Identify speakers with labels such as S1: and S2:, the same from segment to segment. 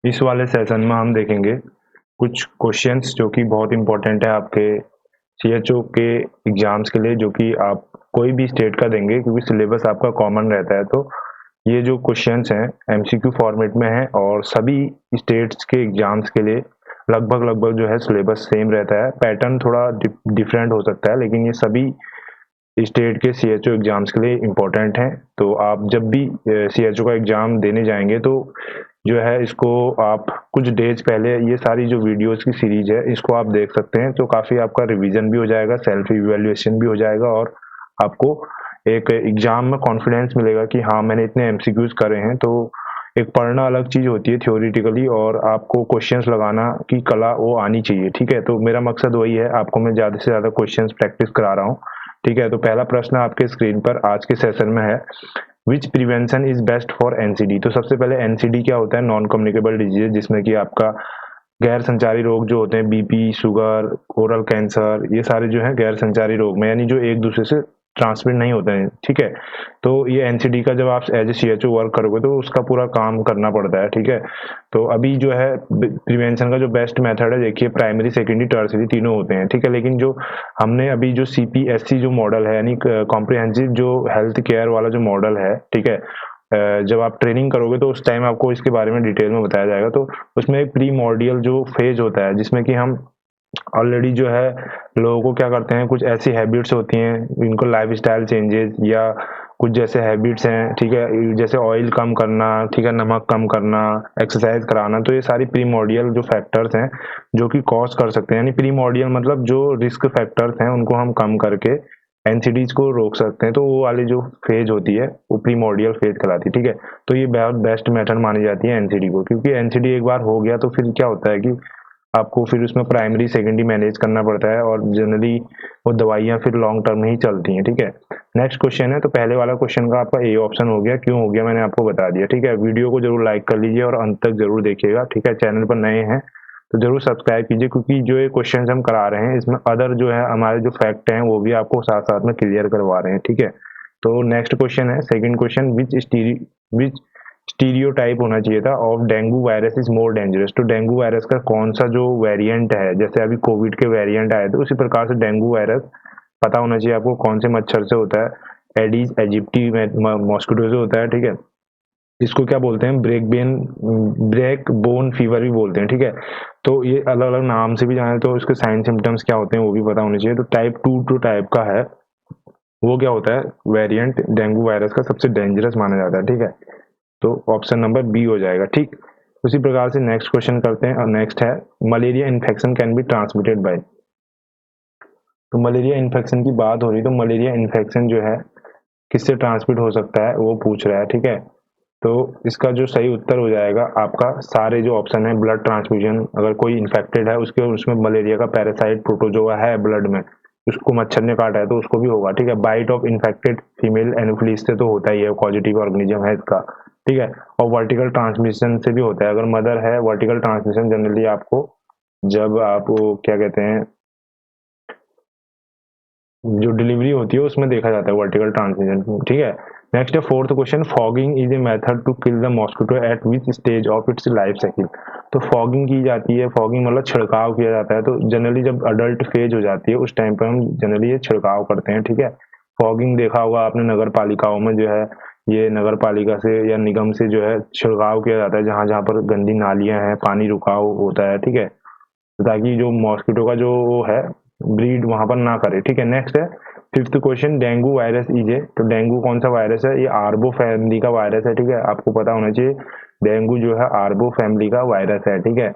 S1: इस वाले सेशन में हम देखेंगे कुछ क्वेश्चंस जो कि बहुत इंपॉर्टेंट है आपके सीएचओ के एग्जाम्स के लिए, जो कि आप कोई भी स्टेट का देंगे क्योंकि सिलेबस आपका कॉमन रहता है। तो ये जो क्वेश्चंस हैं एमसीक्यू फॉर्मेट में है और सभी स्टेट्स के एग्जाम्स के लिए लगभग लगभग जो है सिलेबस सेम रहता है। पैटर्न थोड़ा डिफरेंट हो सकता है, लेकिन ये सभी स्टेट के सीएचओ एग्जाम्स के लिए इम्पोर्टेंट हैं। तो आप जब भी सीएचओ का एग्जाम देने जाएंगे तो जो है इसको आप कुछ डेज पहले ये सारी जो वीडियोस की सीरीज है इसको आप देख सकते हैं। तो काफ़ी आपका रिवीजन भी हो जाएगा, सेल्फ इवैल्यूएशन भी हो जाएगा और आपको एक एग्जाम में कॉन्फिडेंस मिलेगा कि हाँ मैंने इतने एमसीक्यूज करे हैं। तो एक पढ़ना अलग चीज़ होती है थ्योरेटिकली, और आपको क्वेश्चंस लगाना की कला वो आनी चाहिए। ठीक है, तो मेरा मकसद वही है, आपको मैं ज़्यादा से ज़्यादा क्वेश्चंस प्रैक्टिस करा रहा हूँ। ठीक है, तो पहला प्रश्न आपके स्क्रीन पर आज के सेशन में है, which prevention is best for NCD. तो सबसे पहले एनसीडी क्या होता है? नॉन कम्युनिकेबल डिजीज, जिसमें कि आपका गैर संचारी रोग जो होते हैं, बीपी, शुगर, ओरल कैंसर, ये सारे जो हैं गैर संचारी रोग में, यानी जो एक दूसरे से ट्रांसमिट नहीं होते हैं। ठीक है, तो ये एनसीडी का जब आप एज ए सीएचओ वर्क करोगे तो उसका पूरा काम करना पड़ता है। ठीक है, तो अभी जो है प्रिवेंशन का जो बेस्ट मेथड है, देखिए प्राइमरी, सेकेंडरी, टर्सरी तीनों होते हैं। ठीक है, लेकिन जो हमने अभी जो सीपीएससी जो मॉडल है, यानी कॉम्प्रिहेंसिव जो हेल्थ केयर वाला जो मॉडल है, ठीक है, जब आप ट्रेनिंग करोगे तो उस टाइम आपको इसके बारे में डिटेल में बताया जाएगा। तो उसमें एक प्री मॉड्यूल जो फेज होता है, जिसमें कि हम ऑलरेडी जो है लोगों को क्या करते हैं, कुछ ऐसी हैबिट्स होती हैं इनको लाइफस्टाइल चेंजेस या कुछ जैसे हैबिट्स हैं, ठीक है, जैसे ऑयल कम करना, ठीक है, नमक कम करना, एक्सरसाइज कराना। तो ये सारी प्रीमोडियल जो फैक्टर्स हैं जो कि कॉज कर सकते हैं, यानी प्रीमोडियल मतलब जो रिस्क फैक्टर्स हैं उनको हम कम करके एनसीडीज को रोक सकते हैं। तो वो वाली जो फेज होती है वो प्रीमोडियल फेज कहलाती है। ठीक है, तो ये बहुत बेस्ट मेथड मानी जाती है एनसीडी को, क्योंकि एनसीडी एक बार हो गया तो फिर क्या होता है कि आपको फिर उसमें प्राइमरी सेकेंडरी मैनेज करना पड़ता है और जनरली वो दवाइयाँ फिर लॉन्ग टर्म में ही चलती हैं। ठीक है, नेक्स्ट क्वेश्चन है, तो पहले वाला क्वेश्चन का आपका ए ऑप्शन हो गया। क्यों हो गया मैंने आपको बता दिया। ठीक है, वीडियो को जरूर लाइक कर लीजिए और अंत तक जरूर देखिएगा। ठीक है, चैनल पर नए हैं तो जरूर सब्सक्राइब कीजिए, क्योंकि जो ये क्वेश्चन हम करा रहे हैं इसमें अदर जो है हमारे जो फैक्ट हैं वो भी आपको साथ साथ में क्लियर करवा रहे हैं। ठीक है, तो नेक्स्ट क्वेश्चन है, सेकंड क्वेश्चन, विच स्टीरियोटाइप होना चाहिए था of dengue virus is more dangerous. तो डेंगू वायरस का कौन सा जो वेरिएंट है, जैसे अभी कोविड के वेरिएंट आए थे उसी प्रकार से डेंगू वायरस पता होना चाहिए आपको कौन से मच्छर से होता है। एडीज एजिप्टी मॉस्किटो से होता है। ठीक है, इसको क्या बोलते हैं, ब्रेक बोन फीवर भी बोलते हैं। ठीक है, तो ये अलग अलग नाम से भी जाने, तो इसके साइन सिम्टम्स क्या होते हैं वो भी पता होने चाहिए। तो टाइप 2 जो टाइप का है वो क्या होता है, वेरिएंट डेंगू वायरस का सबसे डेंजरस माना जाता है। ठीक है, तो ऑप्शन नंबर बी हो जाएगा। ठीक, उसी प्रकार से नेक्स्ट क्वेश्चन करते हैं, और नेक्स्ट है, malaria infection can be transmitted by. तो मलेरिया इन्फेक्शन की बात हो रही, तो मलेरिया इन्फेक्शन जो है किससे ट्रांसमिट हो सकता है वो पूछ रहा है। ठीक है, तो इसका जो सही उत्तर हो जाएगा आपका, सारे जो ऑप्शन है, ब्लड ट्रांसफ्यूजन, अगर कोई इन्फेक्टेड है उसके उसमें मलेरिया का पैरासाइट प्रोटोजोआ है ब्लड में, उसको मच्छर ने काटा है तो उसको भी होगा। ठीक है, bite of infected female anopheles से तो होता ही है, पॉजिटिव ऑर्गेनिज्म है इसका। ठीक है, और वर्टिकल ट्रांसमिशन से भी होता है, अगर मदर है, वर्टिकल ट्रांसमिशन जनरली आपको जब आप क्या कहते हैं जो डिलीवरी होती है उसमें देखा जाता है वर्टिकल ट्रांसमिशन। ठीक है, नेक्स्ट है fourth question, fogging is a method to kill the mosquito at which stage of its life cycle. तो फॉगिंग की जाती है, फॉगिंग मतलब छिड़काव किया जाता है। तो जनरली जब अडल्ट फेज हो जाती है उस टाइम पर हम जनरली ये छिड़काव करते हैं। ठीक है, फॉगिंग देखा होगा आपने नगर पालिकाओं में, जो है ये नगर पालिका से या निगम से जो है छिड़काव किया जाता है जहां जहां पर गंदी नालियां हैं, पानी रुकाव होता है। ठीक है, ताकि जो मॉस्किटो का जो है ब्रीड वहां पर ना करे। ठीक है, नेक्स्ट है fifth question, dengue virus is a. तो डेंगू कौन सा वायरस है, ये आर्बो फैमिली का वायरस है। ठीक है, आपको पता होना चाहिए डेंगू जो है आर्बो फैमिली का वायरस है। ठीक है,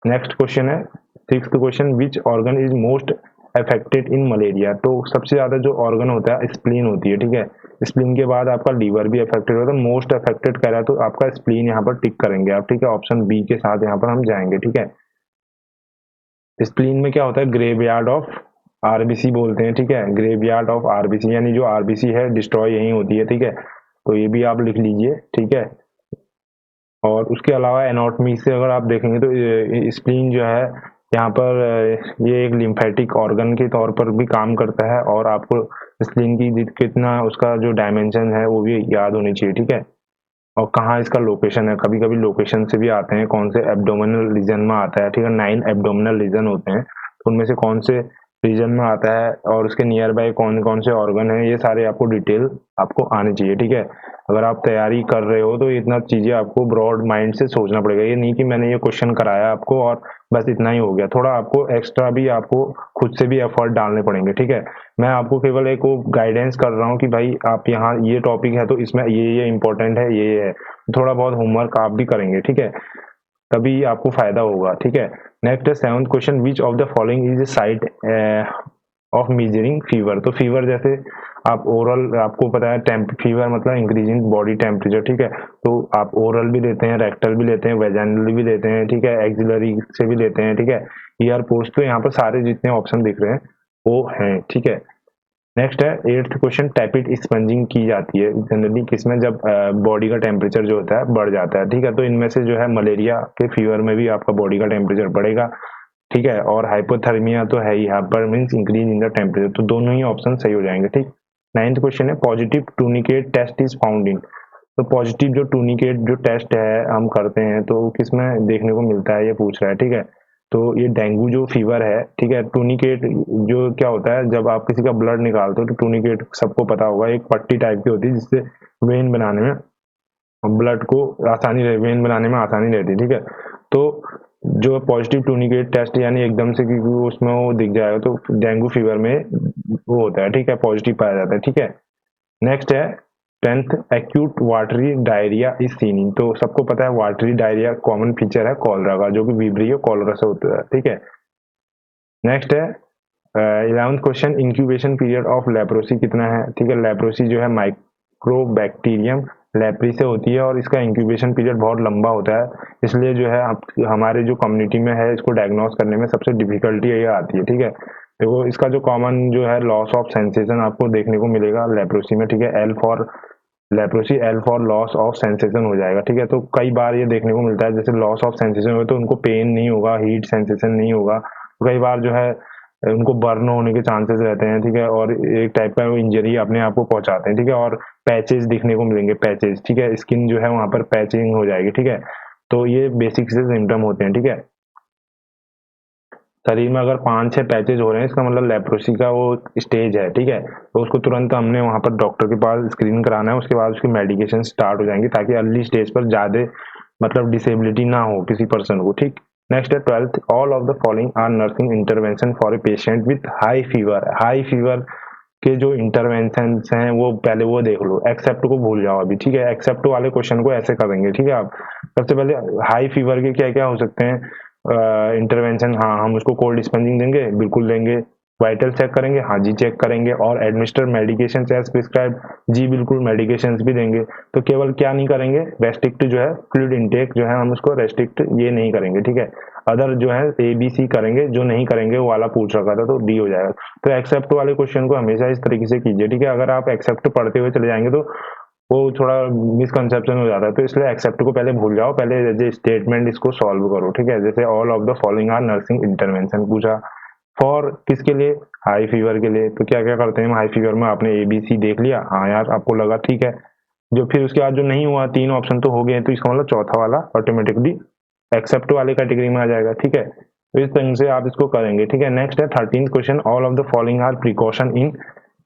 S1: नेक्स्ट क्वेश्चन है sixth question, which organ is most affected in malaria. तो सबसे ज्यादा जो ऑर्गन होता है स्प्लीन होती है। ठीक है, स्प्लीन के बाद आपका लीवर भी अफेक्टेड होता है, मोस्ट अफेक्टेड कह रहा है तो आपका स्प्लीन यहाँ पर टिक करेंगे आप। ठीक है, ऑप्शन बी के साथ यहाँ पर हम जाएंगे। ठीक है, स्प्लीन में क्या होता है, ग्रेवयार्ड ऑफ आरबीसी बोलते हैं। ठीक है, ग्रेवयार्ड ऑफ आरबीसी, यानी जो आरबीसी है डिस्ट्रॉय यही होती है। ठीक है, तो ये भी आप लिख लीजिए। ठीक है, और उसके अलावा एनाटॉमी से अगर आप देखेंगे तो स्प्लीन जो है यहाँ पर ये एक लिम्फेटिक ऑर्गन के तौर पर भी काम करता है, और आपको स्प्लीन की कितना उसका जो डायमेंशन है वो भी याद होनी चाहिए। ठीक है, और कहाँ इसका लोकेशन है, कभी कभी लोकेशन से भी आते हैं, कौन से एब्डोमिनल रीजन में आता है, ठीक है, 9 एब्डोमिनल रीजन होते हैं, तो उनमें से कौन से रीजन में आता है और उसके नियर बाय कौन कौन से ऑर्गन है, ये सारे आपको डिटेल आपको आनी चाहिए, ठीक है। अगर आप तैयारी कर रहे हो तो इतना चीजें आपको ब्रॉड माइंड से सोचना पड़ेगा, ये नहीं कि मैंने ये क्वेश्चन कराया आपको और बस इतना ही हो गया, थोड़ा आपको एक्स्ट्रा भी आपको खुद से भी एफर्ट डालने पड़ेंगे, ठीक है। मैं आपको केवल एक गाइडेंस कर रहा हूँ कि भाई आप यहाँ ये टॉपिक है तो इसमें ये इंपॉर्टेंट है, ये है, थोड़ा बहुत होमवर्क आप भी करेंगे, ठीक है, तभी आपको फायदा होगा, ठीक है। नेक्स्ट है 7th question, which of the following is a site of measuring fever. तो फीवर जैसे आप ओरल, आपको पता है फीवर मतलब इंक्रीजिंग बॉडी टेम्परेचर, ठीक है, तो आप ओरल भी लेते हैं, रेक्टल भी लेते हैं, वेजाइनल भी लेते हैं, ठीक है, एक्सिलरी से भी लेते हैं, ठीक है, ईयर पोस्ट, तो यहाँ पर सारे जितने ऑप्शन दिख रहे हैं वो हैं, ठीक है। नेक्स्ट है 8th क्वेश्चन, टैपिड स्पंजिंग की जाती है जनरली किसमें, जब बॉडी का टेम्परेचर जो होता है बढ़ जाता है, ठीक है, तो इनमें से जो है मलेरिया के फीवर में भी आपका बॉडी का टेम्परेचर बढ़ेगा, ठीक है, और हाइपोथर्मिया तो है ही, hyper means increase in the temperature, तो दोनों ही ऑप्शन सही हो जाएंगे, ठीक। 9th क्वेश्चन है positive tourniquet test is found in. तो पॉजिटिव जो टूनिकेट जो टेस्ट है हम करते हैं तो किसमें देखने को मिलता है, ये पूछ रहा है, ठीक है। तो ये डेंगू जो फीवर है, ठीक है, टूनिकेट जो क्या होता है, जब आप किसी का ब्लड निकालते हो तो टूनिकेट सबको पता होगा, एक पट्टी टाइप की होती है जिससे वेन बनाने में ब्लड को आसानी रहे, वेन बनाने में आसानी रहती है, ठीक है। तो जो पॉजिटिव टूनिकेट टेस्ट यानी एकदम से क्योंकि उसमें वो दिख जाएगा तो डेंगू फीवर में वो होता है, ठीक है, पॉजिटिव पाया जाता है, ठीक है। नेक्स्ट है 10th, acute watery diarrhoea is seen in. तो सबको पता है वाटरी डायरिया कॉमन फीचर है कॉलरा का, जो कि विब्रियो कॉलरा से होता है, ठीक है। नेक्स्ट है 11th question, incubation period of leprosy कितना है, ठीक है। लेप्रोसी जो है माइक्रोबैक्टीरियम लेप्री से होती है और इसका इंक्यूबेशन पीरियड बहुत लंबा होता है, इसलिए जो है हमारे जो कम्युनिटी में है इसको डायग्नोस करने में सबसे डिफिकल्टी ये आती है, ठीक है। देखो इसका जो कॉमन जो है लॉस ऑफ सेंसेशन आपको देखने को मिलेगा लेप्रोसी में, ठीक है, L for leprosy, L for loss of sensation हो जाएगा, ठीक है। तो कई बार ये देखने को मिलता है जैसे लॉस ऑफ सेंसेशन हो तो उनको पेन नहीं होगा, हीट सेंसेशन नहीं होगा, तो कई बार जो है उनको बर्न होने के चांसेस रहते हैं, ठीक है, और एक टाइप का इंजरी अपने आप को पहुंचाते हैं, ठीक है, और पैचेस दिखने को मिलेंगे, पैचेस, ठीक है, स्किन जो है वहां पर पैचिंग हो जाएगी, ठीक है। तो ये बेसिक से सिम्टम होते हैं, ठीक है। शरीर में अगर 5-6 पैचेज हो रहे हैं इसका मतलब लेप्रोसी का वो स्टेज है, ठीक है, तो उसको तुरंत हमने वहां पर डॉक्टर के पास स्क्रीन कराना है, उसके बाद उसकी मेडिकेशन स्टार्ट हो जाएंगी ताकि अर्ली स्टेज पर ज्यादा मतलब डिसेबिलिटी ना हो किसी पर्सन को, ठीक। नेक्स्ट है 12th, all of the following are nursing intervention for a patient with high fever. High fever के जो इंटरवेंशन हैं वो पहले वो देख लो, एक्सेप्ट को भूल जाओ अभी, ठीक है, एक्सेप्ट वाले क्वेश्चन को ऐसे करेंगे, ठीक है। आप सबसे पहले हाई फीवर के क्या क्या हो सकते हैं इंटरवेंशन, हाँ हम उसको कोल्ड स्पंजिंग देंगे, बिल्कुल देंगे, वाइटल चेक करेंगे, हाँ जी चेक करेंगे, और एडमिनिस्टर मेडिकेशन एज प्रिस्क्राइब, जी बिल्कुल मेडिकेशंस भी देंगे। तो केवल क्या नहीं करेंगे, रेस्ट्रिक्ट जो है फ्लूइड इनटेक जो है हम उसको रेस्ट्रिक्ट ये नहीं करेंगे, ठीक है। अदर जो है ए बी सी करेंगे, जो नहीं करेंगे वो वाला पूछ रखा था तो डी हो जाएगा। तो एक्सेप्ट वाले क्वेश्चन को हमेशा इस तरीके से कीजिए, ठीक है। अगर आप एक्सेप्ट पढ़ते हुए चले जाएंगे तो वो थोड़ा मिसकंसेप्शन हो जाता है, तो इसलिए एक्सेप्ट को पहले भूल जाओ, पहले जैसे स्टेटमेंट इसको सॉल्व करो, ठीक है। जैसे all of the following are nursing intervention पूछा, फॉर किसके लिए, हाई फीवर के लिए, तो क्या क्या करते हैं हाई फीवर में, आपने एबीसी देख लिया, हाँ यार आपको लगा ठीक है, जो फिर उसके बाद जो नहीं हुआ 3 ऑप्शन तो हो गए, तो इसका मतलब चौथा वाला ऑटोमेटिकली एक्सेप्ट वाले कैटेगरी में आ जाएगा, ठीक है। तो इस तरह से आप इसको करेंगे, ठीक है। नेक्स्ट है 13th question, all of the following are precaution in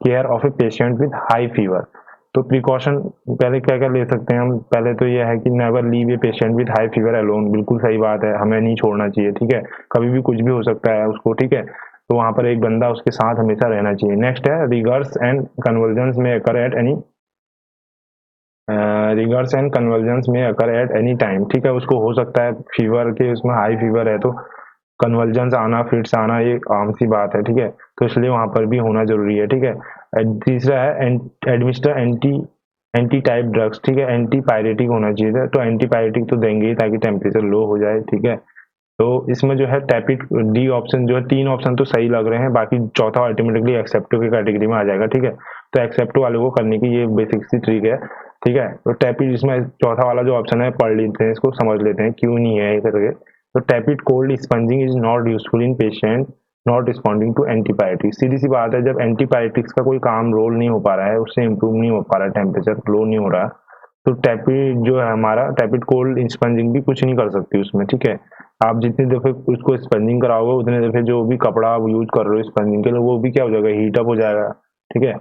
S1: care of a patient with high fever. तो प्रिकॉशन पहले क्या क्या ले सकते हैं हम, पहले तो यह है कि never leave A patient with high fever alone, बिल्कुल सही बात है, हमें नहीं छोड़ना चाहिए, ठीक है, कभी भी कुछ भी हो सकता है उसको, ठीक है, तो वहां पर एक बंदा उसके साथ हमेशा रहना चाहिए। नेक्स्ट है रिगर्स एंड कन्वर्जन में occur at any, riggers and conversion में अकर एट एनी टाइम, ठीक है, उसको हो सकता है फीवर के उसमें हाई फीवर है तो कन्वर्जन आना, फिट्स आना, ये आम सी बात है, ठीक है, तो इसलिए वहां पर भी होना जरूरी है, ठीक है। तीसरा है एडमिनिस्टर एंटी टाइप ड्रग्स, ठीक है, एंटी पायरेटिक होना चाहिए, तो एंटी पायरेटिक तो देंगे ही ताकि टेम्परेचर लो हो जाए, ठीक है। तो इसमें जो है टैपिड डी ऑप्शन जो है 3 ऑप्शन तो सही लग रहे हैं, बाकी चौथा ऑटोमेटिकली एक्सेप्ट की कैटेगरी में आ जाएगा, ठीक है। तो एक्सेप्ट वाले को करने की ये बेसिक सी ट्रिक है, ठीक है। तो टैपिड इसमें चौथा वाला जो ऑप्शन है पढ़ लेते हैं, इसको समझ लेते हैं क्यों नहीं है करके। तो tepid cold sponging is not useful in patient not responding to antibiotics. सीधी सी बात है, जब एंटीबायोटिक्स का कोई काम रोल नहीं हो पा रहा है, उससे इंप्रूव नहीं हो पा रहा है, टेम्परेचर लो नहीं हो रहा, तो टैपिड जो है हमारा टैपिड कोल्ड स्पंजिंग भी कुछ नहीं कर सकती उसमें, ठीक है। आप जितनी दफ़े उसको स्पंजिंग कराओगे उतने दफ़े जो भी कपड़ा आप यूज कर रहे हो स्पंजिंग के लिए वो भी क्या हो जाएगा, हीट अप हो जाएगा, ठीक है।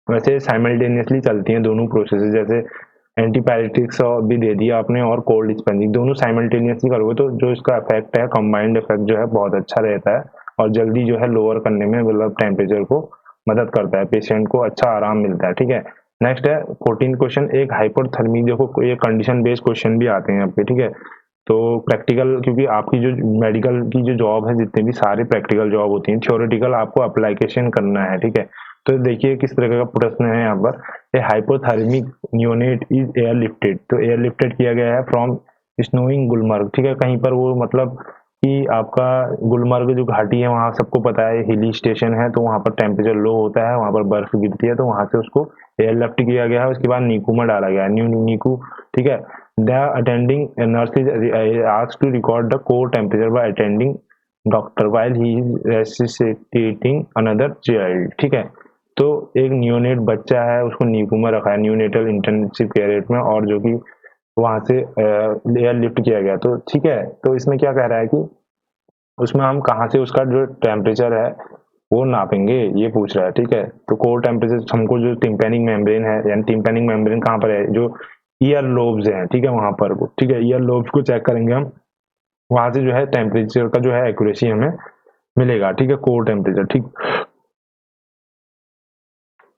S1: वैसे साइमल्टेनियसली चलती हैं दोनों प्रोसेसेस, जैसे एंटीपायरेटिक्स भी दे दिया आपने और कोल्ड स्पंजिंग दोनों साइमल्टेनियसली करोगे तो जो इसका इफेक्ट है कंबाइंड इफेक्ट जो है बहुत अच्छा रहता है और जल्दी जो है लोअर करने में मतलब टेम्परेचर को मदद करता है, पेशेंट को अच्छा आराम मिलता है, ठीक है। नेक्स्ट है 14 क्वेश्चन, एक हाइपोथर्मी, देखो ये कंडीशन बेस्ड क्वेश्चन भी आते हैं आपके, ठीक है। तो प्रैक्टिकल, क्योंकि आपकी जो मेडिकल की जो जॉब है जितने भी सारे प्रैक्टिकल जॉब होती हैं, थ्योरेटिकल आपको अप्लीकेशन करना है, ठीक है। तो देखिए किस तरह का प्रश्न है यहाँ पर, ए हाइपोथर्मिक न्यूनेट इज एयरलिफ्टेड, तो एयरलिफ्टेड किया गया है फ्रॉम स्नोइंग गुलमर्ग, ठीक है। कहीं पर वो मतलब कि आपका गुलमर्ग जो घाटी है वहां सबको पता है हिली स्टेशन है, तो वहां पर टेम्परेचर लो होता है, वहां पर बर्फ गिरती है, तो वहां से उसको एयरलिफ्ट किया गया है। उसके बाद नीकू में डाला गया है, नीकू, ठीक है। The attending nurse is asked to record the core temperature by attending doctor while he is resuscitating another child, ठीक है। तो एक न्यूनेट बच्चा है उसको नीकू में रखा है, न्यूनेटल इंटेंसिव केयर यूनिट में, और जो कि वहां से एयर लिफ्ट किया गया, तो ठीक है। तो इसमें क्या कह रहा है कि उसमें हम कहाँ से उसका जो टेम्परेचर है वो नापेंगे, ये पूछ रहा है, ठीक है। तो कोर टेम्परेचर हमको जो टिम्पैनिक मेम्ब्रेन है, यानी टिम्पैनिक मेम्ब्रेन कहाँ पर है, जो ईयर लोब्स हैं, ठीक है, वहां पर वो, ठीक है, ईयर लोब्स को चेक करेंगे हम, वहां से जो है टेम्परेचर का जो है एक्यूरेसी हमें मिलेगा, ठीक है, कोर टेम्परेचर, ठीक।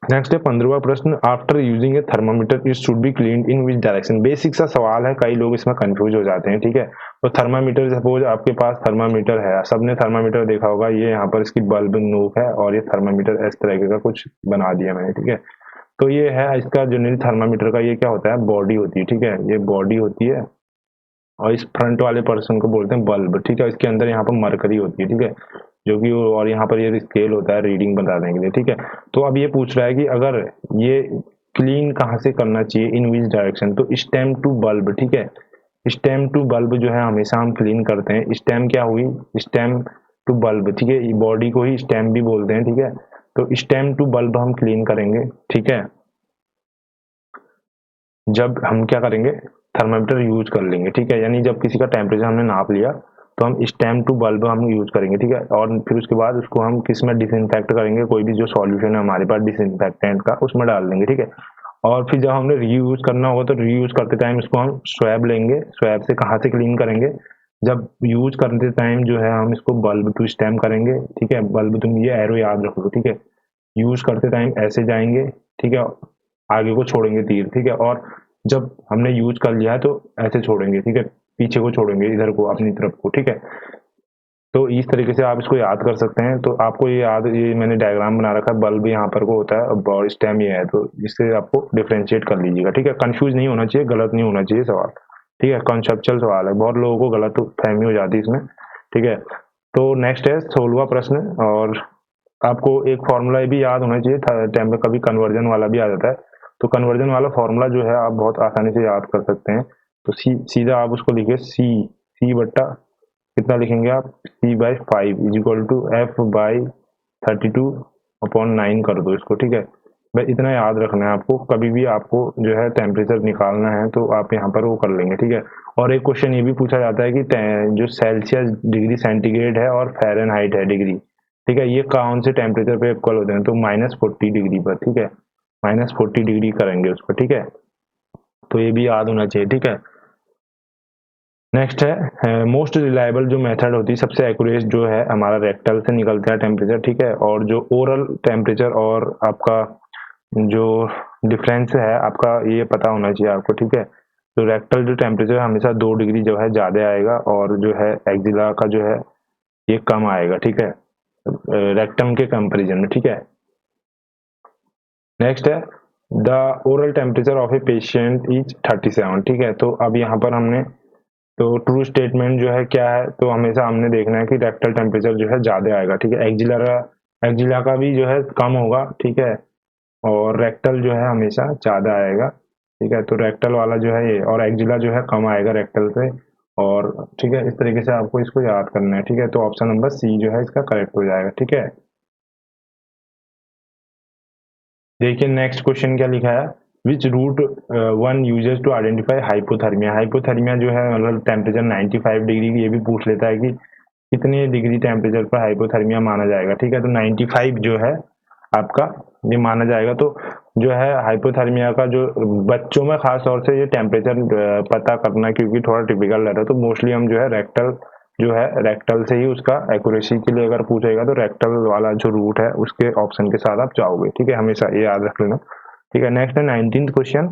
S1: नेक्स्ट है 15वां प्रश्न, after using A thermometer it should be cleaned in which direction, basic सा सवाल है, कई लोग इसमें कंफ्यूज हो जाते हैं, ठीक है। तो थर्मामीटर, सपोज आपके पास थर्मामीटर है, सबने थर्मामीटर देखा होगा, ये यहाँ पर इसकी बल्ब नोक है और ये थर्मामीटर इस तरह का कुछ बना दिया मैंने, ठीक है। तो ये है इसका जनरल थर्मामीटर का, ये क्या होता है, बॉडी होती है, ठीक है, ये बॉडी होती है और इस फ्रंट वाले पर्सन को बोलते हैं बल्ब, ठीक है। इसके अंदर यहाँ पर मरकरी होती है, ठीक है, जो कि और यहाँ पर ये स्केल होता है रीडिंग बताने के लिए, ठीक है। तो अब ये पूछ रहा है कि अगर ये क्लीन कहाँ से करना चाहिए, इन विच डायरेक्शन, तो स्टेम टू बल्ब, ठीक है। स्टेम टू बल्ब जो है हमेशा हम क्लीन करते हैं, स्टेम क्या हुई, स्टेम टू बल्ब, ठीक है, बॉडी को ही स्टेम भी बोलते हैं, ठीक है। तो स्टेम टू बल्ब हम क्लीन करेंगे, ठीक है। जब हम क्या करेंगे, थर्मामीटर यूज कर लेंगे, ठीक है, यानी जब किसी का टेम्परेचर हमने नाप लिया तो हम स्टेम टू बल्ब हम यूज करेंगे, ठीक है। और फिर उसके बाद उसको हम किस में डिसइंफेक्ट करेंगे, कोई भी जो सॉल्यूशन है हमारे पास डिसइंफेक्टेंट का उसमें डाल देंगे, ठीक है। और फिर जब हमने रीयूज करना होगा तो रीयूज करते टाइम इसको हम स्वैब लेंगे, स्वैब से कहाँ से क्लीन करेंगे, जब यूज करते टाइम जो है हम इसको बल्ब टू स्टेम करेंगे, ठीक है। बल्ब, तुम ये एरो याद रखो, ठीक है, यूज करते टाइम ऐसे जाएंगे, ठीक है, आगे को छोड़ेंगे तीर, ठीक है, और जब हमने यूज कर लिया है तो ऐसे छोड़ेंगे, ठीक है, पीछे को छोड़ेंगे, इधर को अपनी तरफ को, ठीक है। तो इस तरीके से आप इसको याद कर सकते हैं। तो आपको ये याद, ये मैंने डायग्राम बना रखा है, बल्ब यहाँ पर को होता है और स्टेम ये है, तो इससे आपको डिफ्रेंशिएट कर लीजिएगा, ठीक है। कंफ्यूज नहीं होना चाहिए, गलत नहीं होना चाहिए सवाल, ठीक है, कॉन्सेप्चुअल सवाल है, बहुत लोगों को गलत फहमी हो जाती है इसमें, ठीक है। तो नेक्स्ट है 16वां प्रश्न, और आपको एक फॉर्मूला भी याद होना चाहिए, टाइम पे कभी कन्वर्जन वाला भी आ जाता है, तो कन्वर्जन वाला फॉर्मूला जो है आप बहुत आसानी से याद कर सकते हैं। तो सीधा आप उसको लिखिए, सी बट्टा कितना लिखेंगे आप, C/5 is equal to F/32/9 कर दो इसको, ठीक है। भाई इतना याद रखना है आपको, कभी भी आपको जो है टेम्परेचर निकालना है तो आप यहाँ पर वो कर लेंगे, ठीक है। और एक क्वेश्चन ये भी पूछा जाता है कि जो सेल्सियस डिग्री सेंटीग्रेड है और फ़ारेनहाइट है डिग्री, ठीक है, ये कौन से टेम्परेचर पे इक्वल होते हैं, तो -40 डिग्री पर, ठीक है, -40 डिग्री करेंगे उसको, ठीक है। तो ये भी याद होना चाहिए, ठीक है। नेक्स्ट है मोस्ट रिलायबल जो मेथड होती है, सबसे एक्यूरेट जो है हमारा रेक्टल से निकलता है टेम्परेचर, ठीक है। और जो ओरल टेम्परेचर और आपका जो डिफरेंस है आपका ये पता होना चाहिए आपको, ठीक है। तो रेक्टल जो टेम्परेचर हमेशा 2 डिग्री जो है ज़्यादा आएगा और जो है एक्जिला का जो है ये कम आएगा, ठीक है, रेक्टम के कंपेरिजन में, ठीक है। नेक्स्ट है the oral temperature of a patient is 37, ठीक है। तो अब यहाँ पर हमने तो ट्रू स्टेटमेंट जो है क्या है, तो हमेशा हमने देखना है कि रेक्टल टेम्परेचर जो है ज़्यादा आएगा, ठीक है, एक्जिला का भी जो है कम होगा, ठीक है, और रेक्टल जो है हमेशा ज़्यादा आएगा, ठीक है। तो रेक्टल वाला जो है ये, और एक्जिला जो है कम आएगा रेक्टल से, और ठीक है, इस तरीके से आपको इसको याद करना है, ठीक है। तो ऑप्शन नंबर सी जो है इसका करेक्ट हो जाएगा, ठीक है। देखिए नेक्स्ट क्वेश्चन क्या लिखा है, which route one uses to identify hypothermia. Hypothermia जो है मतलब टेम्परेचर 95 डिग्री की, ये भी पूछ लेता है कि कितने डिग्री टेम्परेचर पर हाइपोथर्मिया माना जाएगा। ठीक है, तो 95 जो है आपका ये माना जाएगा। तो जो है हाइपोथर्मिया का जो बच्चों में खास तौर से ये टेम्परेचर पता करना क्योंकि थोड़ा टिपिकल रहता है, तो मोस्टली हम जो है रेक्टल से ही उसका एक्यूरेसी के लिए अगर पूछेगा तो रेक्टल वाला जो रूट है उसके ऑप्शन के साथ आप जाओगे। ठीक है, हमेशा ये याद रख लेना। ठीक है, नेक्स्ट है 19th question,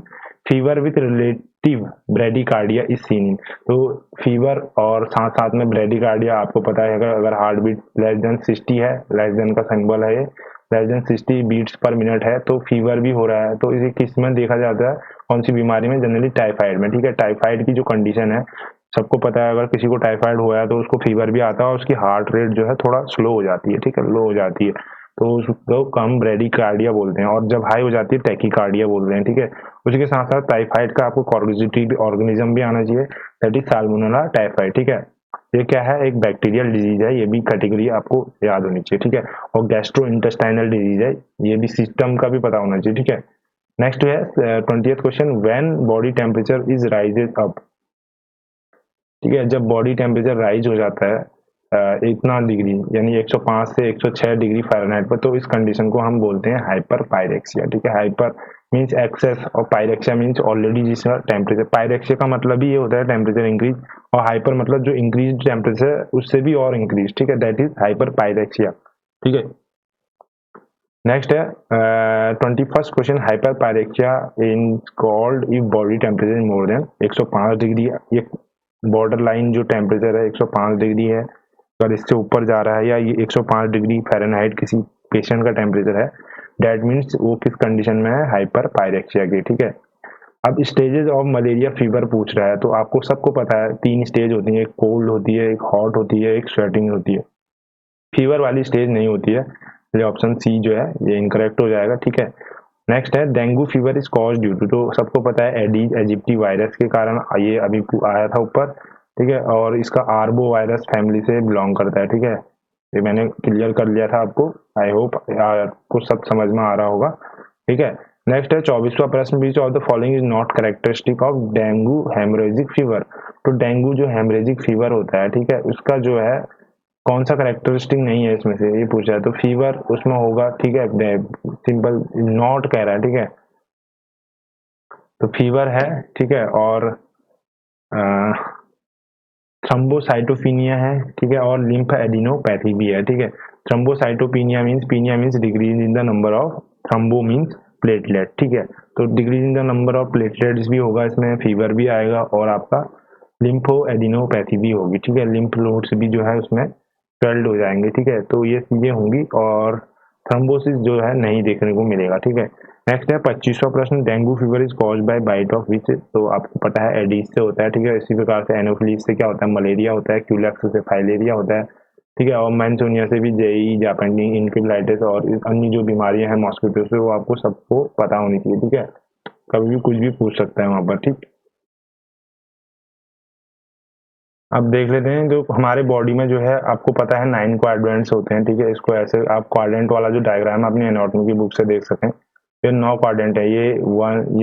S1: fever with relative bradycardia is seen. तो फीवर और साथ साथ में ब्रेडिकार्डिया आपको पता है अगर हार्ट बीट लेस देन 60 है, लेस देन का सिंबल है ये, less than 60 beats per minute है तो फीवर भी हो रहा है। तो इसे किस में देखा जाता है, कौन सी बीमारी में? जनरली टाइफाइड में। ठीक है, टाइफाइड की जो कंडीशन है सबको पता है, अगर किसी को टाइफाइड हुआ है तो उसको फीवर भी आता है और उसकी हार्ट रेट जो है थोड़ा स्लो हो जाती है। ठीक है, लो हो जाती है, तो उसको कम ब्रेडिकार्डिया बोलते हैं, और जब हाई हो जाती है टैकीकार्डिया बोलते हैं। ठीक है, उसी के साथ साथ टाइफाइड का आपको कॉर्गोजिटिव ऑर्गेनिज्म भी आना चाहिए, दैट इज साल्मोनेला टाइफाइड। ठीक है, ये क्या है? एक बैक्टीरियल डिजीज है, ये भी कैटेगरी आपको याद होनी चाहिए। ठीक है, और गैस्ट्रो इंटेस्टाइनल डिजीज है, ये भी सिस्टम का भी पता होना चाहिए। ठीक है, नेक्स्ट है 20th question, when body temperature is rises up. ठीक है, जब बॉडी टेम्परेचर राइज हो जाता है इतना डिग्री यानी 105 से 106 डिग्री फ़ारेनहाइट पर, तो इस कंडीशन को हम बोलते हैं हाइपर पायरेक्सिया। ठीक है, हाइपर मींस एक्सेस और पायरेक्सिया मींस ऑलरेडी जिसका टेम्परेचर, पायरेक्सिया का मतलब ही ये होता है टेम्परेचर इंक्रीज, और हाइपर मतलब जो इंक्रीज टेम्परेचर उससे भी और इंक्रीज। ठीक है, दैट इज हाइपर पायरेक्सिया। ठीक है, नेक्स्ट है 21st question, hyper pyrexia in called if body temperature more than 105 degree. ये बॉर्डर लाइन जो टेम्परेचर है 105 डिग्री है, अगर इससे ऊपर जा रहा है या ये 105 डिग्री फ़ारेनहाइट किसी पेशेंट का टेम्परेचर है, दैट मीन्स वो किस कंडीशन में है? हाइपर पायरेक्सिया की। ठीक है, अब स्टेजेस ऑफ मलेरिया फीवर पूछ रहा है, तो आपको सबको पता है 3 स्टेज होती है, एक कोल्ड होती है, एक हॉट होती है, एक स्वेटिंग होती है। फीवर वाली स्टेज नहीं होती है, ये ऑप्शन सी जो है ये इनकरेक्ट हो जाएगा। ठीक है, नेक्स्ट है dengue fever is cause due to, तो सबको पता है एडीज एजिप्टी वायरस के कारण ये अभी आया था ऊपर। ठीक है, और इसका आर्बो वायरस फैमिली से बिलोंग करता है। ठीक है, ये मैंने क्लियर कर लिया था आपको, आई होप आपको सब समझ में आ रहा होगा। ठीक है, नेक्स्ट है 24वां प्रश्न, which of the following is not characteristic of dengue haemorrhagic fever. तो डेंगू जो हेमरेजिक फीवर होता है, ठीक है, उसका जो है कौन सा करेक्टरिस्टिक नहीं है इसमें से, ये पूछा है। तो फीवर उसमें होगा। ठीक है, सिंपल नॉट कह रहा है। ठीक है, तो फीवर है। ठीक है, और थ्रम्बोसाइटोपिनिया है। ठीक है, और लिम्फ एडिनोपैथी भी है। ठीक है, thrombocytopenia means, penia means decrease in the number of, thrombo means platelet. ठीक है, तो decrease in the number of platelets भी होगा इसमें, फीवर भी आएगा और आपका लिम्फो एडिनोपैथी भी होगी। ठीक है, लिम्फ नोड्स भी जो है उसमें स्वेल्ड हो जाएंगे। ठीक है, तो ये चीजें होंगी और थ्रम्बोसिस जो है नहीं देखने को मिलेगा। ठीक है, नेक्स्ट है 25वां प्रश्न, dengue fever is cause by bite of which. तो आपको पता है एडीज से होता है। ठीक है, इसी प्रकार से एनोफिलीज से क्या होता है? मलेरिया होता है, क्यूलेक्स से फाइलेरिया होता है। ठीक है, और मैंसोनिया से भी जेई, जापानी इंक्रेफलाइटिस और अन्य जो बीमारियां हैं मॉस्किटो से, वो आपको सबको पता होनी चाहिए। ठीक है, कभी भी कुछ भी पूछ सकता है वहां पर। ठीक, अब देख लेते हैं जो हमारे बॉडी में जो है आपको पता है 9 क्वाड्रेंट्स होते हैं। ठीक है, इसको ऐसे आप क्वाड्रेंट वाला जो डायग्राम अपनी एनाटॉमी की बुक से देख सकें, ये 9 क्वाड्रेंट है। ये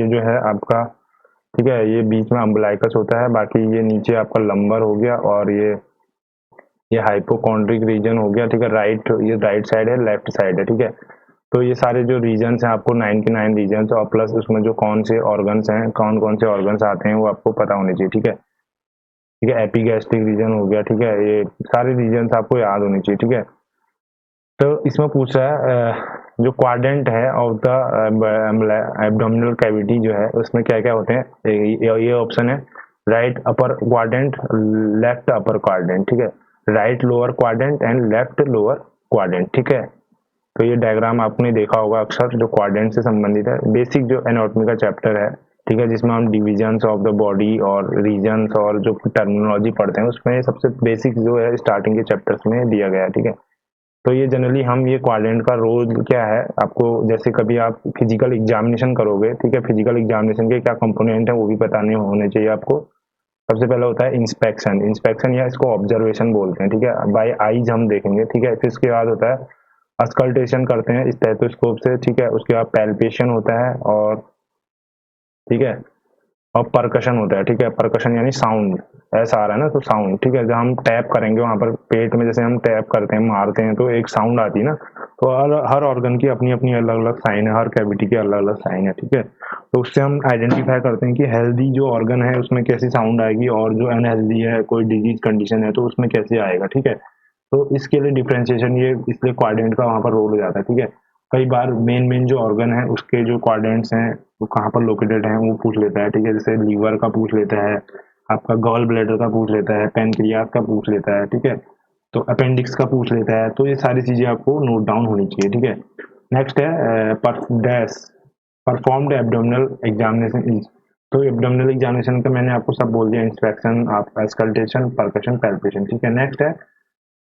S1: जो है आपका, ठीक है, ये बीच में अम्बलाइकस होता है, बाकी ये नीचे आपका लंबर हो गया, और ये हाइपोकॉन्ड्रिक रीजन हो गया। ठीक है, ये राइट साइड है, लेफ्ट साइड है। ठीक है, तो ये सारे जो रीजन्स हैं आपको 9 के 9 रीजन्स, और प्लस उसमें जो कौन से ऑर्गन्स हैं, कौन कौन से ऑर्गन्स आते हैं वो आपको पता होने चाहिए। ठीक है, ठीक है, एपिगैस्ट्रिक रीजन हो गया। ठीक है, ये सारे रीजन्स आपको याद होने चाहिए। ठीक है, तो इसमें पूछ रहा है जो क्वाड्रेंट है ऑफ द एब्डोमिनल कैविटी जो है उसमें क्या क्या होते हैं। ये ऑप्शन है right upper quadrant, left upper quadrant. ठीक है, right lower quadrant and left lower quadrant. ठीक है, तो ये डायग्राम आपने देखा होगा अक्सर, जो क्वाड्रेंट से संबंधित है, बेसिक जो एनाटॉमी का चैप्टर है। ठीक है, जिसमें हम डिविजन्स ऑफ द बॉडी और रीजन्स और जो टर्मिनोलॉजी पढ़ते हैं उसमें सबसे बेसिक जो है स्टार्टिंग के चैप्टर्स में दिया गया है। ठीक है, तो ये जनरली हम ये क्वाड्रेंट का रोल क्या है आपको, जैसे कभी आप फिजिकल एग्जामिनेशन करोगे, ठीक है, फिजिकल एग्जामिनेशन के क्या कंपोनेंट है वो भी बताने होने चाहिए आपको। सबसे पहले होता है इंस्पेक्शन, इंस्पेक्शन या इसको ऑब्जर्वेशन बोलते हैं। ठीक है, बाय आईज हम देखेंगे। ठीक है, फिर उसके बाद होता है अस्कल्टेशन करते हैं स्टेथोस्कोप से। ठीक है, उसके बाद पैल्पेशन होता है, और ठीक है। और परकशन होता है, ठीक है, परकशन यानी साउंड, ऐसा आ रहा है ना, तो साउंड, ठीक है, जब हम टैप करेंगे वहां पर पेट में, जैसे हम टैप करते हैं, मारते हैं, तो एक साउंड आती है ना, तो हर ऑर्गन की अपनी अपनी अलग अलग साइन है, हर कैविटी की अलग अलग साइन है, ठीक है। तो उससे हम आइडेंटिफाई करते हैं कि हेल्दी जो ऑर्गन है उसमें कैसी साउंड आएगी, और जो अनहेल्दी है, कोई डिजीज कंडीशन है, तो उसमें कैसे आएगा, ठीक है। तो इसके लिए डिफ्रेंशिएशन, ये इसलिए क्वाड्रेंट का वहाँ पर रोल हो जाता है, ठीक है। कई बार मेन मेन जो ऑर्गन है उसके जो क्वाड्रेंट्स हैं वो कहाँ पर लोकेटेड हैं वो पूछ लेता है, ठीक है। जैसे लीवर का पूछ लेता है, आपका गॉल ब्लैडर का पूछ लेता है, पैनक्रियास का पूछ लेता है, ठीक है। तो अपेंडिक्स का पूछ लेता है, तो ये सारी चीजें आपको नोट डाउन होनी चाहिए, ठीक है। नेक्स्ट है परफॉर्म्ड एब्डोमिनल एग्जामिनेशन इज। तो एब्डोमिनल एग्जामिनेशन का मैंने आपको सब बोल दिया, इंस्पेक्शन, आप स्कल्टेशन, परकशन, पैल्पेशन, ठीक है। नेक्स्ट है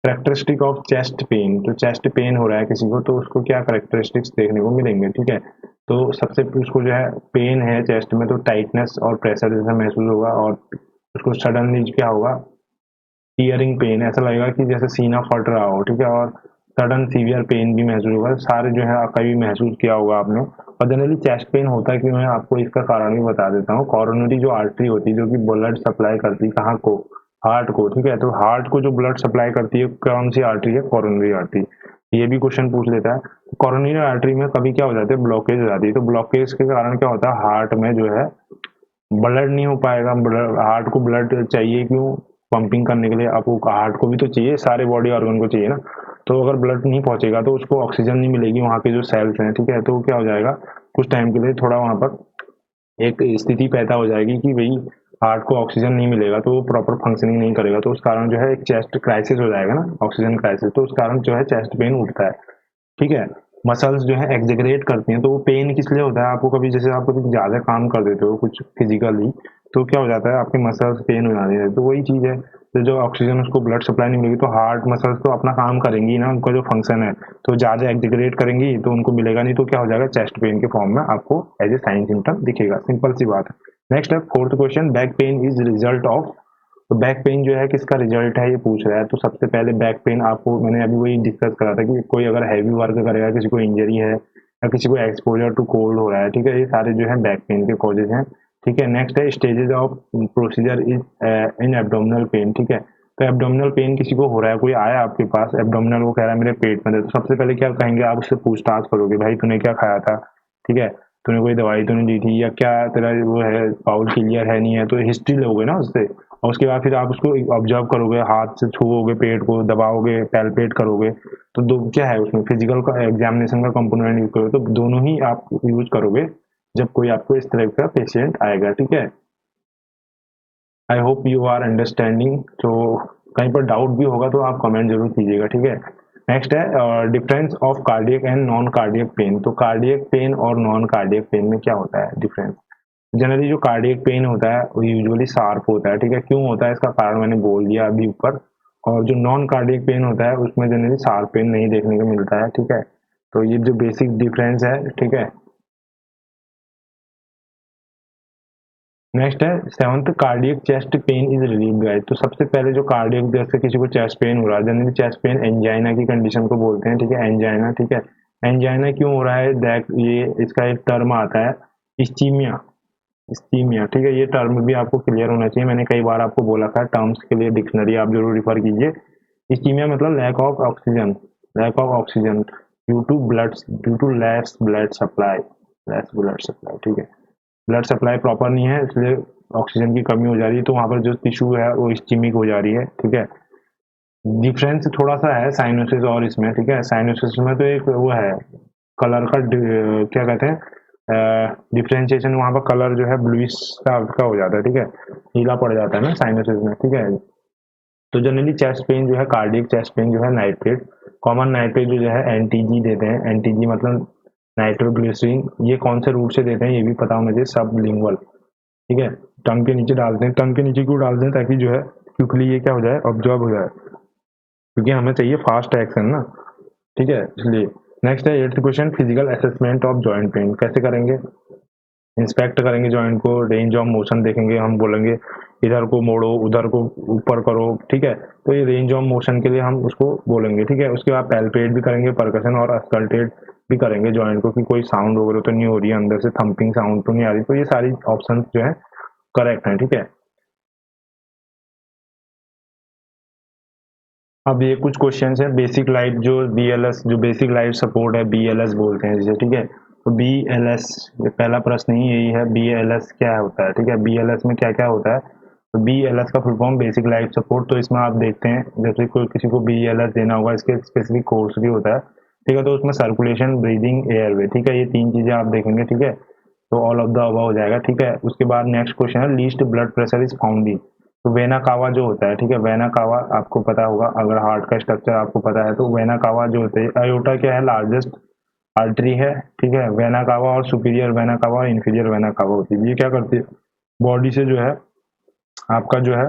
S1: करेक्टरिस्टिक ऑफ चेस्ट पेन। तो चेस्ट पेन हो रहा है किसी को, तो उसको क्या करेक्टरिस्टिक्स देखने को मिलेंगे, ठीक है। तो सबसे उसको जो है पेन है चेस्ट में, तो टाइटनेस और प्रेशर जैसा महसूस होगा, और उसको सडनली क्या होगा, टीयरिंग पेन, ऐसा लगेगा कि जैसे सीना फट रहा हो, ठीक है। और सडन सीवियर पेन भी महसूस होगा, सारे जो है कभी महसूस किया होगा आपने। और जनरली चेस्ट पेन होता है क्यों है, आपको इसका कारण भी बता देता हूँ। कॉरोनरी जो आर्टरी होती है, जो कि ब्लड सप्लाई करती है कहाँ को, हार्ट को, ठीक है। तो हार्ट को जो ब्लड सप्लाई करती है कौन सी आर्टरी है, कॉरोनरी आर्टरी। ये भी क्वेश्चन पूछ लेता है। कॉरोनरी आर्टरी में कभी क्या हो जाता है, ब्लॉकेज हो जाती है। तो ब्लॉकेज के कारण क्या होता है, हार्ट में जो है ब्लड नहीं हो पाएगा, हार्ट को ब्लड चाहिए क्यों, पंपिंग करने के लिए। आपको हार्ट को भी तो चाहिए, सारे बॉडी ऑर्गन को चाहिए ना। तो अगर ब्लड नहीं पहुंचेगा तो उसको ऑक्सीजन नहीं मिलेगी, वहाँ के जो सेल्स हैं, ठीक है। तो क्या हो जाएगा, कुछ टाइम के लिए थोड़ा वहाँ पर एक स्थिति पैदा हो जाएगी कि भाई हार्ट को ऑक्सीजन नहीं मिलेगा, तो वो प्रॉपर फंक्शनिंग नहीं करेगा। तो उस कारण जो है एक चेस्ट क्राइसिस हो जाएगा ना, ऑक्सीजन क्राइसिस। तो उस कारण जो है चेस्ट पेन उठता है, ठीक है। मसल्स जो है एक्जेगरेट करती हैं, तो वो पेन किस लिए होता है, आपको कभी जैसे आप कभी ज़्यादा काम कर देते हो कुछ फिजिकली, तो क्या हो जाता है, आपके मसल्स पेन हो जाते हैं। तो वही चीज़ है, तो जो ऑक्सीजन उसको ब्लड सप्लाई नहीं मिलेगी, तो हार्ट मसल्स तो अपना काम करेंगी ना, उनका जो फंक्शन है, तो ज़्यादा एक्जेगरेट करेंगी तो उनको मिलेगा नहीं, तो क्या हो जाएगा, चेस्ट पेन के फॉर्म में आपको एज ए साइन सिम्टम दिखेगा। सिंपल सी बात है। नेक्स्ट है fourth question, back pain is result of. तो बैक पेन जो है किसका रिजल्ट है ये पूछ रहा है। तो सबसे पहले बैक पेन आपको मैंने अभी वही डिस्कस करा था कि कोई अगर हैवी वर्क करेगा, किसी को इंजरी है या किसी को एक्सपोजर टू कोल्ड हो रहा है, ठीक है, ये सारे जो है बैक पेन के कॉजेज हैं, ठीक है। नेक्स्ट है stages of procedure is in abdominal pain, ठीक है। तो एब्डोमिनल पेन किसी को हो रहा है, कोई आया आपके पास एब्डोमिनल, वो कह रहा है मेरे पेट में दर्द, तो सबसे पहले क्या कहेंगे, आप उससे पूछताछ करोगे, भाई तूने क्या खाया था, ठीक है, तूने कोई दवाई तूने दी थी, या क्या तेरा वो है, बाउल क्लियर है नहीं है, तो हिस्ट्री लोगे ना उससे। और उसके बाद फिर आप उसको ऑब्जर्व करोगे, हाथ से छुओगे, पेट को दबाओगे, पैल्पेट करोगे। तो दो क्या है उसमें, फिजिकल का एग्जामिनेशन का कंपोनेंट यूज करोगे, तो दोनों ही आप यूज करोगे जब कोई आपको इस तरह का पेशेंट आएगा, ठीक है। I hope you are understanding. तो कहीं पर डाउट भी होगा तो आप कमेंट जरूर कीजिएगा, ठीक है। नेक्स्ट है difference of cardiac and non cardiac pain. तो कार्डियक पेन और नॉन कार्डियक पेन में क्या होता है डिफरेंस। जनरली जो कार्डियक पेन होता है वो यूजुअली शार्प होता है, ठीक है। क्यों होता है इसका कारण मैंने बोल दिया अभी ऊपर। और जो नॉन कार्डियक पेन होता है उसमें जनरली शार्प पेन नहीं देखने को मिलता है, ठीक है। तो ये जो बेसिक डिफरेंस है, ठीक है। नेक्स्ट है seventh, cardiac chest pain is relieved by. तो सबसे पहले जो कार्डियक, जैसे किसी को चेस्ट पेन हो रहा है, जनरली चेस्ट पेन एंजाइना की कंडीशन को बोलते हैं, ठीक है, एंजाइना, ठीक है। एंजाइना क्यों हो रहा है, दैट ये इसका एक टर्म आता है इस्चीमिया, इस्कीमिया, ठीक है। ये टर्म भी आपको क्लियर होना चाहिए, मैंने कई बार आपको बोला था, टर्म्स के लिए डिक्शनरी आप जरूर रिफर कीजिए। इस्कीमिया मतलब lack of oxygen, lack of oxygen due to less blood supply, less blood supply, ठीक है। ब्लड सप्लाई प्रॉपर नहीं है, इसलिए ऑक्सीजन की कमी हो जा रही है, तो वहाँ पर जो टिश्यू है वो इस्कीमिक हो जा रही है, ठीक है। डिफरेंस थोड़ा सा है साइनोसिस और इसमें, ठीक है। साइनोसिस में तो एक वो है कलर का क्या कहते हैं डिफ्रेंशिएशन, वहाँ पर कलर जो है ब्लूइश का हो जाता है, ठीक है, नीला पड़ जाता है ना साइनोसिस में, ठीक है। तो जनरली चेस्ट पेन जो है, कार्डियक चेस्ट पेन जो है, नाइट्रेट, कॉमन नाइट्रेट जो है एनटीजी देते हैं। एनटीजी मतलब नाइट्रोग्लिसरीन। ये कौन से रूट से देते हैं ये भी पता होना चाहिए, सबलिंगुअल, ठीक है। टंग के नीचे डालते हैं, टंग के नीचे क्यों डालते हैं, ताकि जो है क्विकली ये क्या हो जाए, ऑब्जॉर्ब हो जाए, क्योंकि हमें चाहिए फास्ट एक्शन ना, ठीक है, इसलिए। नेक्स्ट है eighth question, physical assessment of joint pain कैसे करेंगे। इंस्पेक्ट करेंगे जॉइंट को, रेंज ऑफ मोशन देखेंगे, हम बोलेंगे इधर को मोड़ो, उधर को ऊपर करो, ठीक है। तो ये रेंज ऑफ मोशन के लिए हम उसको बोलेंगे, ठीक है। उसके बाद पैल्पेट भी करेंगे, परकशन और अस्कल्टेट भी करेंगे जॉइंट को कि कोई साउंड वगैरह तो नहीं हो रही है, अंदर से थंपिंग साउंड तो नहीं आ रही, तो ये सारी ऑप्शन जो है करेक्ट है। ठीक है, अब ये कुछ क्वेश्चन है बेसिक लाइट जो BLS, जो बेसिक लाइट सपोर्ट है BLS बोलते हैं जिसे। ठीक है, तो BLS, पहला प्रश्न ही यही है, BLS क्या होता है। ठीक है, BLS में क्या क्या होता है, तो BLS का full form basic life support. तो इसमें आप देखते हैं जैसे कोई किसी को BLS देना होगा, इसके स्पेसिफिक कोर्स भी होता है। ठीक है, तो उसमें सर्कुलेशन, ब्रीदिंग, एयरवे, ठीक है, ये तीन चीजें आप देखेंगे। ठीक है, तो ऑल ऑफ द अबव हो जाएगा। ठीक है, उसके बाद नेक्स्ट क्वेश्चन है least blood pressure is found in, तो वेना कावा जो होता है। ठीक है, वेना कावा आपको पता होगा, अगर हार्ट का स्ट्रक्चर आपको पता है तो वेना कावा जो होते हैं, अयोटा क्या है, लार्जेस्ट आर्टरी है। ठीक है, वेना कावा और सुपीरियर वेना कावा और इंफीरियर वेना कावा होती है। ये क्या करती है, बॉडी से जो है आपका जो है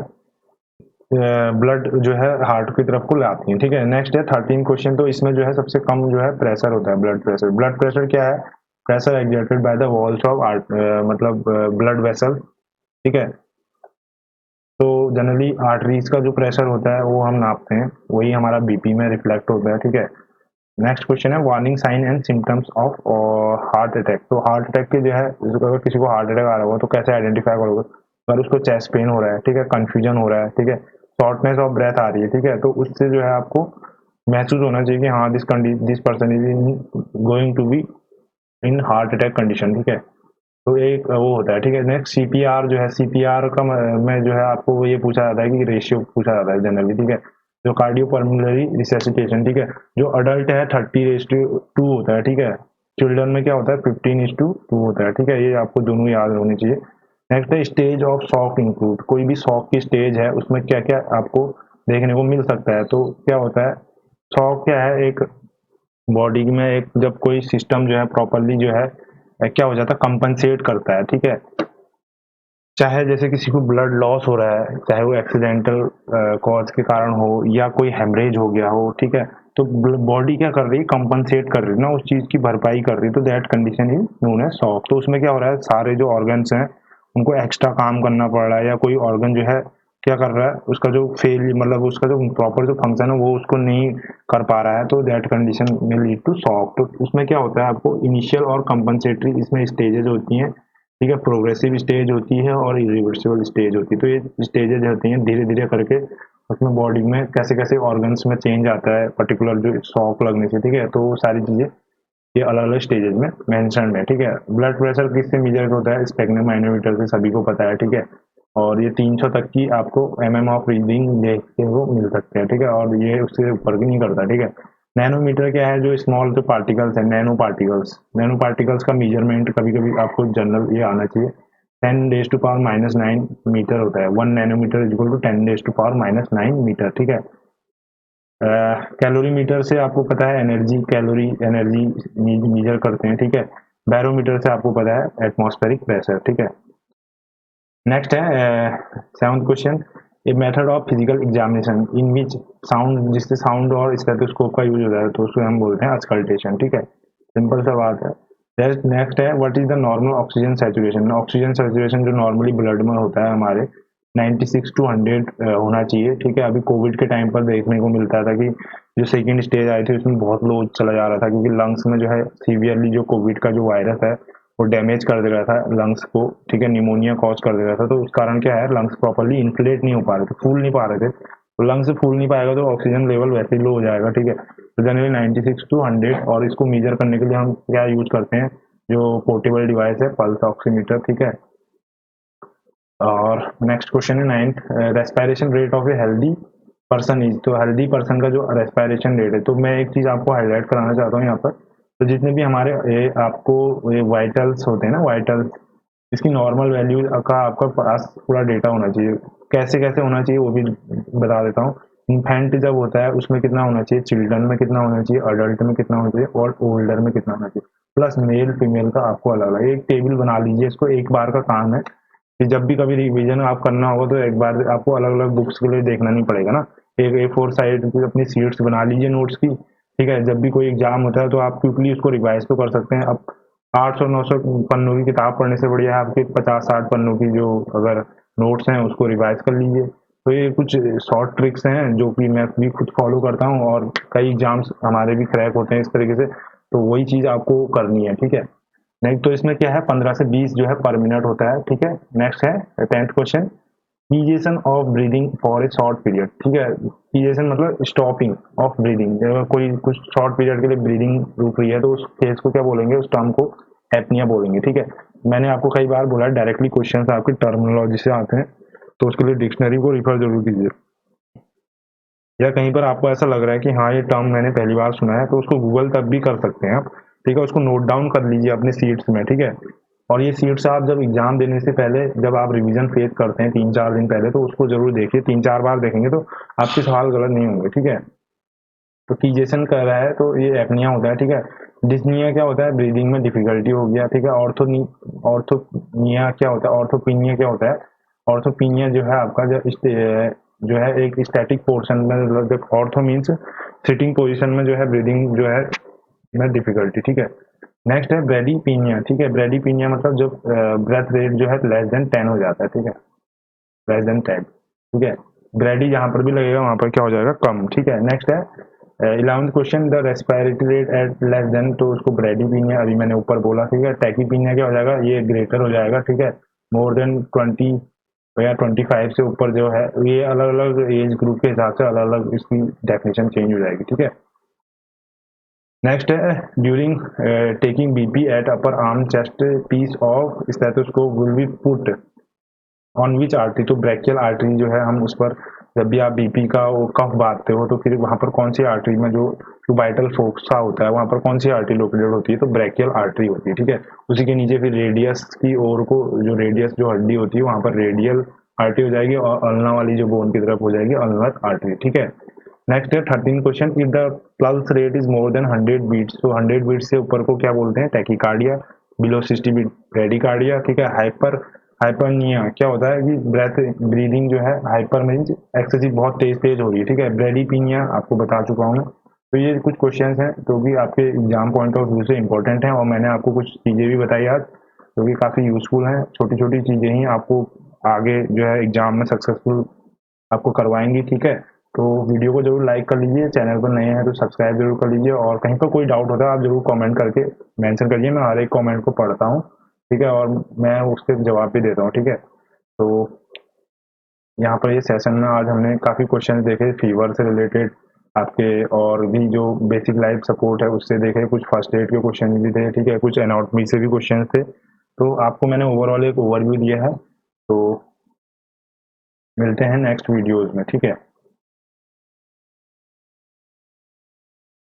S1: ब्लड जो है हार्ट की तरफ को लाती है। ठीक है, नेक्स्ट है 13 क्वेश्चन, तो इसमें जो है सबसे कम जो है प्रेशर होता है, ब्लड प्रेशर। ब्लड प्रेशर क्या है, pressure exerted by the walls of मतलब ब्लड वेसल। ठीक है, तो जनरली आर्टरीज का जो प्रेशर होता है वो हम नापते हैं, वही हमारा बीपी में रिफ्लेक्ट होता है। ठीक है, नेक्स्ट क्वेश्चन है warning sign and symptoms of heart attack. तो हार्ट अटैक के जो है, अगर किसी को हार्ट अटैक आ रहा होगा तो कैसे आइडेंटिफाई करोगे, अगर उसको चेस्ट पेन हो रहा है, ठीक है, कंफ्यूजन हो रहा है, ठीक है, शॉर्टनेस ऑफ ब्रेथ आ रही है, ठीक है, तो उससे जो है आपको महसूस होना चाहिए कि हाँ this person is in going to be in heart attack condition. ठीक है, तो एक वो होता है। ठीक है, नेक्स्ट CPR जो है, CPR का में जो है आपको ये पूछा जाता है कि रेशियो पूछा जाता है जनरली। ठीक है, जो कार्डियोपल्मोनरी रिसेसिटेशन, ठीक है, जो अडल्ट है 30:2 होता है। ठीक है, चिल्ड्रन में क्या होता है 15:2 होता है। ठीक है, ये आपको दोनों याद होने चाहिए। नेक्स्ट है स्टेज ऑफ शॉक इंक्लूड, कोई भी शॉक की स्टेज है उसमें क्या क्या आपको देखने को मिल सकता है। तो क्या होता है, शॉक क्या है, एक बॉडी में एक जब कोई सिस्टम जो है प्रॉपरली जो है क्या हो जाता है, कंपनसेट करता है। ठीक है, चाहे जैसे किसी को ब्लड लॉस हो रहा है, चाहे वो एक्सीडेंटल कॉज के कारण हो या कोई हेमरेज हो गया हो। ठीक है, तो बॉडी क्या कर रही है, कंपनसेट कर रही है ना, उस चीज की भरपाई कर रही है, तो that condition is known as shock. तो उसमें क्या हो रहा है, सारे जो ऑर्गन्स हैं उनको एक्स्ट्रा काम करना पड़ रहा है, या कोई ऑर्गन जो है क्या कर रहा है, उसका जो फेल मतलब उसका जो प्रॉपर जो फंक्शन है वो उसको नहीं कर पा रहा है, तो दैट कंडीशन में लीड टू शॉक। तो उसमें क्या होता है, आपको इनिशियल और कंपनसेटरी इसमें स्टेजेस होती हैं। ठीक है, प्रोग्रेसिव स्टेज होती है और इरिवर्सिबल स्टेज होती है। तो ये स्टेजेज होती हैं धीरे धीरे करके, उसमें बॉडी में कैसे कैसे ऑर्गन्स में चेंज आता है पर्टिकुलर जो शॉक लगने से। ठीक है, तो वो सारी चीजें ये अलग अलग स्टेजेस में मेंशन है। ठीक है, ब्लड प्रेशर किससे मेजर होता है, स्पेक्ट्रम माइनोमीटर से, सभी को पता है। ठीक है, और ये 300 तक की आपको ऑफ रीडिंग देखने को मिल सकते हैं। ठीक है, और ये उससे ऊपर भी नहीं करता। ठीक है, नैनोमीटर क्या है, जो स्मॉल जो पार्टिकल्स है, नैनो पार्टिकल्स का मेजरमेंट कभी कभी आपको जनरल ये आना चाहिए, 10⁻⁻⁹ मीटर होता है। 1 nanometre is equal to 10⁻⁹ metre. ठीक है, कैलोरीमीटर से आपको पता है एनर्जी मेजर करते हैं। ठीक है, बैरोमीटर से आपको पता है एटमॉस्फेरिक प्रेशर। ठीक है, नेक्स्ट है 7th question, a method of physical examination in which sound, जिससे साउंड और स्टेथोस्कोप का यूज होता है, तो उसको हम बोलते हैं अस्कल्टेशन। ठीक है, सिंपल सा बात है। नेक्स्ट है what is the normal oxygen saturation. Oxygen saturation जो नॉर्मली ब्लड में होता है हमारे 96 to 100 होना चाहिए। ठीक है, अभी कोविड के टाइम पर देखने को मिलता था कि जो सेकेंड स्टेज आई थी उसमें बहुत लो चला जा रहा था, क्योंकि लंग्स में जो है सीवियरली जो कोविड का जो वायरस है वो डैमेज कर दे रहा था लंग्स को। ठीक है, निमोनिया कॉज कर दे रहा था, तो उस कारण क्या है, लंग्स प्रॉपरली इन्फ्लेट नहीं हो पा रहे थे, फूल नहीं पा रहे थे। तो लंग्स से फूल नहीं पाएगा तो ऑक्सीजन लेवल वैसे ही लो हो जाएगा। ठीक है, तो जनरली 96 to 100, और इसको मेजर करने के लिए हम क्या यूज करते हैं, जो पोर्टेबल डिवाइस है, पल्स ऑक्सीमीटर। ठीक है, और नेक्स्ट क्वेश्चन है 9th, respiration rate of a healthy person is. तो हेल्दी पर्सन का जो रेस्पिरेशन रेट है, तो मैं एक चीज आपको हाईलाइट कराना चाहता हूँ यहाँ पर, तो जितने भी हमारे आपको ये वाइटल्स होते हैं ना, वाइटल्स, इसकी नॉर्मल वैल्यू का आपका पास पूरा डेटा होना चाहिए। कैसे कैसे होना चाहिए वो भी बता देता हूँ। इन्फेंट जब होता है उसमें कितना होना चाहिए, चिल्ड्रन में कितना होना चाहिए, अडल्ट में कितना होना चाहिए, और ओल्डर में कितना होना चाहिए, प्लस मेल फीमेल का आपको अलग अलग एक टेबल बना लीजिए। इसको एक बार का काम है कि जब भी कभी रिवीजन आप करना होगा तो एक बार आपको अलग अलग बुक्स के लिए देखना नहीं पड़ेगा ना। एक A4 साइड की अपनी शीट्स बना लीजिए नोट्स की। ठीक है, जब भी कोई एग्जाम होता है तो आप क्विकली उसको रिवाइज तो कर सकते हैं। अब 800-900 पन्नों की किताब पढ़ने से बढ़िया है आपके 50-60 पन्नों की जो अगर नोट्स हैं उसको रिवाइज कर लीजिए। तो ये कुछ शॉर्ट ट्रिक्स हैं जो कि मैं भी खुद फॉलो करता हूँ, और कई एग्जाम्स हमारे भी क्रैक होते हैं इस तरीके से। तो वही चीज आपको करनी है, ठीक है। नेक्स्ट तो इसमें क्या है 15 से 20 जो है पर मिनट होता है, ठीक है। नेक्स्ट है 10th question, cessation of breathing for a short period, ठीक है। पीजेशन मतलब स्टॉपिंग ऑफ ब्रीदिंग, अगर कोई कुछ शॉर्ट पीरियड के लिए ब्रीदिंग रुक रही है तो उस केस को क्या बोलेंगे, उस टर्म को एपनिया बोलेंगे, ठीक है। मैंने आपको कई बार बोला डायरेक्टली क्वेश्चन आपकी टर्मिनोलॉजी से आते हैं, तो उसके लिए डिक्शनरी को रिफर जरूर कीजिए, या कहीं पर आपको ऐसा लग रहा है कि हाँ ये टर्म मैंने पहली बार सुना है, तो उसको गूगल तक भी कर सकते हैं आप, ठीक है। उसको नोट डाउन कर लीजिए अपने सीट्स में, ठीक है। और ये सीट्स आप जब एग्जाम देने से पहले जब आप रिवीजन फेस करते हैं 3-4 दिन पहले, तो उसको जरूर देखिए, 3-4 बार देखेंगे तो आपके सवाल गलत नहीं होंगे, ठीक है। तो कीजेशन कर रहा है तो ये एपनिया होता है, ठीक है। डिस्निया क्या होता है, ब्रीदिंग में डिफिकल्टी हो गया, ठीक है। ऑर्थोनिया क्या होता है, ऑर्थोपिनिया क्या होता है, ऑर्थोपिनिया जो है आपका जो है एक स्टैटिक पोर्शन में, मतलब ऑर्थो मीन्स सिटिंग पोजीशन में जो है ब्रीदिंग जो है में डिफिकल्टी, ठीक है। नेक्स्ट है ब्रेडीपिनिया, ठीक है। ब्रेडीपिनिया मतलब जो ब्रेथ रेट जो है लेस देन 10 हो जाता है, ठीक है, लेस देन 10, ठीक है। ब्रेडी जहां पर भी लगेगा वहां पर क्या हो जाएगा, कम, ठीक है। नेक्स्ट है 11th question, the respiratory rate at less than, तो उसको ब्रेडीपिनिया अभी मैंने ऊपर बोला, ठीक है। टैकीपिनिया क्या हो जाएगा, ये ग्रेटर हो जाएगा, ठीक है। मोर देन 20 या 25 से ऊपर जो है, ये अलग अलग एज ग्रुप के हिसाब से अलग अलग इसकी डेफिनेशन चेंज हो जाएगी, ठीक है। नेक्स्ट है during taking BP at upper arm chest piece of stethoscope will be put on which artery, तो ब्रैकियल आर्टरी जो है हम उस पर, जब भी आप बीपी का वो कफ बांधते हो तो फिर वहां पर कौन सी आर्टरी में जो वाइटल फोक्सा होता है वहां पर कौन सी आर्टरी लोकेटेड होती है, तो ब्रैकियल आर्टरी होती है, ठीक है। उसी के नीचे फिर रेडियस की ओर को, जो रेडियस जो हड्डी होती है वहां पर रेडियल आर्टरी हो जाएगी, और अल्ना वाली जो बोन की तरफ हो जाएगी अल्नर आर्टरी, ठीक है। नेक्स्ट है 13 question, if the pulse rate is more than 100 beats, तो 100 बीट्स से ऊपर को क्या बोलते हैं, टैकीकार्डिया, बिलो 60 बीट ब्रेडिकार्डिया, ठीक है। हाइपरनिया क्या होता है कि ब्रीदिंग जो है, हाइपर मीन्स एक्सेसिव, बहुत तेज तेज हो रही है, ठीक है। ब्रेडीपिनिया आपको बता चुका हूँ। तो ये कुछ क्वेश्चंस हैं जो कि आपके एग्जाम पॉइंट ऑफ व्यू से इंपॉर्टेंट हैं, और मैंने आपको कुछ चीजें भी बताई आज जो कि काफी यूजफुल हैं। छोटी छोटी चीजें ही आपको आगे जो है एग्जाम में सक्सेसफुल आपको करवाएंगी, ठीक है। तो वीडियो को जरूर लाइक कर लीजिए, चैनल पर नए हैं तो सब्सक्राइब जरूर कर लीजिए, और कहीं पर कोई डाउट होता है आप जरूर कमेंट करके मेंशन करिए, मैं हर एक कमेंट को पढ़ता हूँ, ठीक है, और मैं उसके जवाब भी देता हूँ, ठीक है। तो यहाँ पर ये सेशन में आज हमने काफ़ी क्वेश्चन देखे फीवर से रिलेटेड आपके, और भी जो बेसिक लाइफ सपोर्ट है उससे देखे, कुछ फर्स्ट एड के क्वेश्चन भी थे, ठीक है, कुछ एनाटॉमी से भी क्वेश्चन थे। तो आपको मैंने ओवरऑल एक ओवरव्यू दिया है, तो मिलते हैं नेक्स्ट वीडियोज़ में, ठीक है।